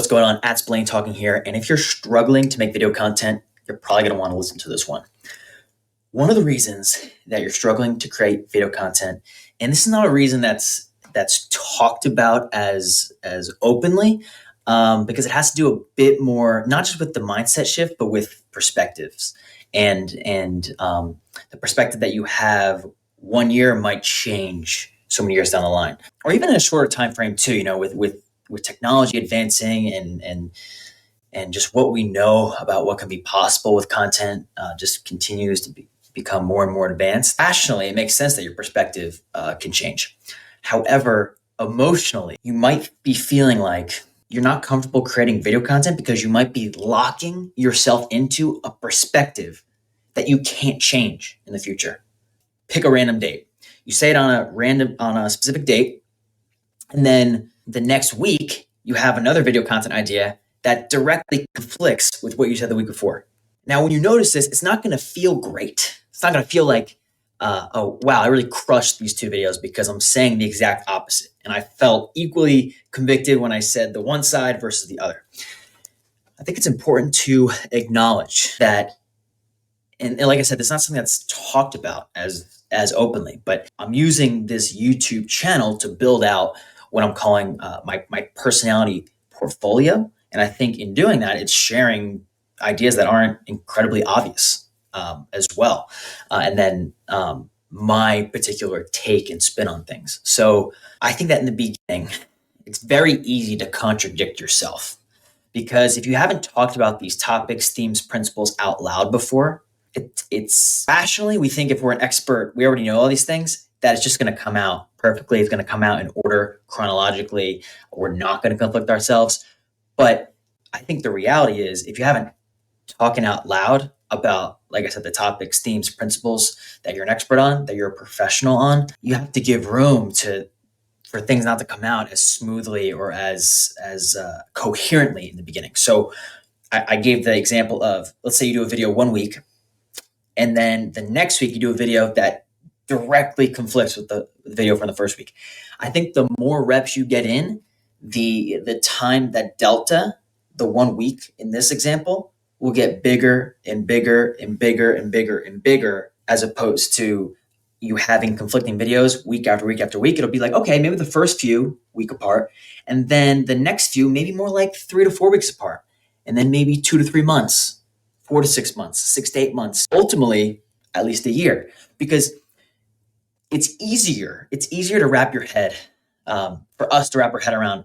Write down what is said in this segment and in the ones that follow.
What's going on? Blaine talking here. And if you're struggling to make video content, you're probably going to want to listen to this one. One of the reasons that you're struggling to create video content, and this is not a reason that's talked about as openly, because it has to do a bit more, not just with the mindset shift, but with perspectives. And the perspective that you have 1 year might change so many years down the line, or even in a shorter time frame too. You know, with technology advancing and just what we know about what can be possible with content just continues to become more and more advanced. Rationally, it makes sense that your perspective can change. However, emotionally, you might be feeling like you're not comfortable creating video content because you might be locking yourself into a perspective that you can't change in the future. Pick a random date. You say it on a specific date, and then the next week you have another video content idea that directly conflicts with what you said the week before. Now, when you notice this, it's not going to feel great. It's not going to feel like, oh, wow, I really crushed these two videos because I'm saying the exact opposite. And I felt equally convicted when I said the one side versus the other. I think it's important to acknowledge that, and like I said, it's not something that's talked about as openly, but I'm using this YouTube channel to build out what I'm calling my personality portfolio. And I think in doing that, it's sharing ideas that aren't incredibly obvious as well. And then my particular take and spin on things. So I think that in the beginning, it's very easy to contradict yourself, because if you haven't talked about these topics, themes, principles out loud before, it's rationally, we think if we're an expert, we already know all these things, that it's just going to come out perfectly. It's going to come out in order chronologically. We're not going to conflict ourselves. But I think the reality is, if you haven't talking out loud about, like I said, the topics, themes, principles that you're an expert on, that you're a professional on, you have to give room for things not to come out as smoothly or as coherently in the beginning. So I gave the example of, let's say you do a video 1 week, and then the next week you do a video that directly conflicts with the video from the first week. I think the more reps you get in, the time, that delta, the 1 week in this example, will get bigger and bigger and bigger and bigger and bigger, as opposed to you having conflicting videos week after week after week. It'll be like, okay, maybe the first few week apart, and then the next few maybe more like 3 to 4 weeks apart, and then maybe 2 to 3 months, 4 to 6 months, 6 to 8 months, ultimately at least a year, because it's easier to wrap your head, for us to wrap our head around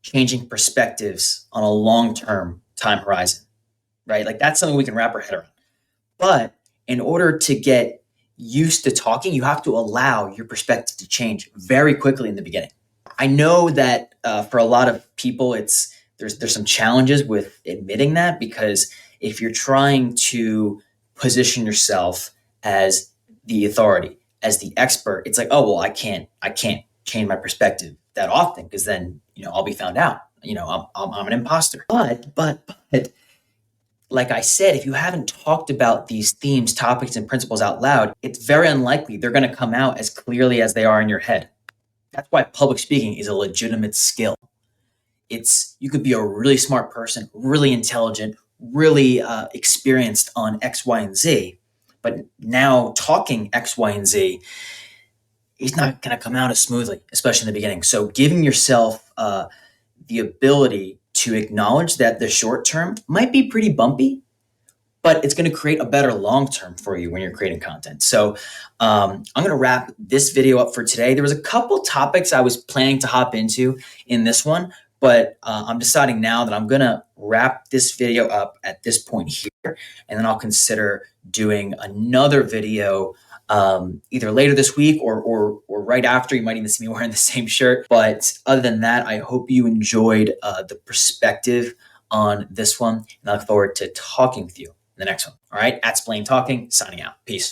changing perspectives on a long-term time horizon, right? Like, that's something we can wrap our head around. But in order to get used to talking, you have to allow your perspective to change very quickly in the beginning. I know that for a lot of people, there's some challenges with admitting that, because if you're trying to position yourself as the authority, as the expert, it's like, oh, well, I can't change my perspective that often, because then, I'll be found out. I'm an imposter. But like I said, if you haven't talked about these themes, topics, and principles out loud, it's very unlikely they're going to come out as clearly as they are in your head. That's why public speaking is a legitimate skill. You could be a really smart person, really intelligent, really experienced on X, Y, and Z, but now talking X, Y, and Z is not going to come out as smoothly, especially in the beginning. So giving yourself the ability to acknowledge that the short term might be pretty bumpy, but it's going to create a better long term for you when you're creating content. So I'm going to wrap this video up for today. There was a couple topics I was planning to hop into in this one, but I'm deciding now that I'm going to wrap this video up at this point here, and then I'll consider doing another video either later this week or right after. You might even see me wearing the same shirt. But other than that, I hope you enjoyed the perspective on this one, and I look forward to talking with you in the next one. All right, Blaine Talking, signing out. Peace.